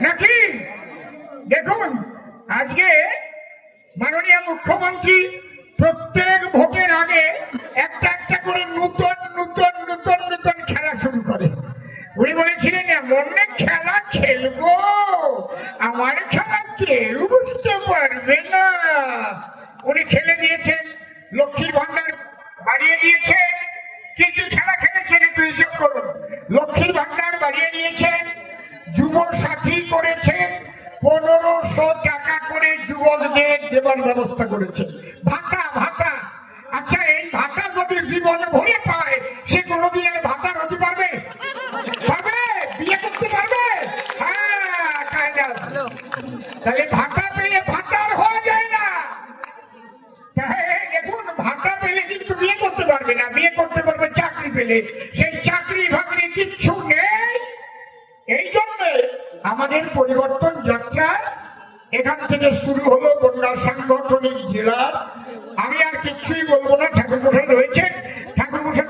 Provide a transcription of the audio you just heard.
নাকি? দেখুন, আজকে মাননীয় মুখ্যমন্ত্রী প্রত্যেক ভোটের আগে একটা একটা করে নূতন নূতন নূতন নূতন খেলা শুরু করে। উনি বলেছিলেন এমন খেলা খেলবো আমার খেলা কেউ বুঝতে পারবে না। উনি খেলে দিয়েছেন, লক্ষ্মীর ভান্ডার বাড়িয়ে দিয়েছেন। কি কি খেলা খেলেছেন একটু হিসেব করুন। লক্ষ্মীর ভান্ডার বাড়িয়ে দিয়েছেন, যুব সাথী করেছেন, 1500 টাকা করে যুবকদের দেবার ব্যবস্থা করেছে। ভাতা ভাতা, আচ্ছা এই ভাতা যদি জীবনে ভরে পায় সে কোনোদিন আর ভাতা হতে পারবে? পারবে? বিয়ে করতে পারবে? হ্যাঁ, কায়দা। তাহলে ভাতা পেলে ভাতার হওয়া যায় না। দেখুন, ভাতা পেলে কিন্তু বিয়ে করতে পারবে না, বিয়ে করতে পারবে চাকরি পেলে। সেই চাকরি বাকরি কিচ্ছু নেই। এই জন্য আমাদের পরিবর্তন যাত্রা এখান থেকে শুরু হলো বনগাঁ সাংগঠনিক জেলার। আমি আর কিচ্ছুই বলবো না, ঠাকুর মশাই রয়েছেন।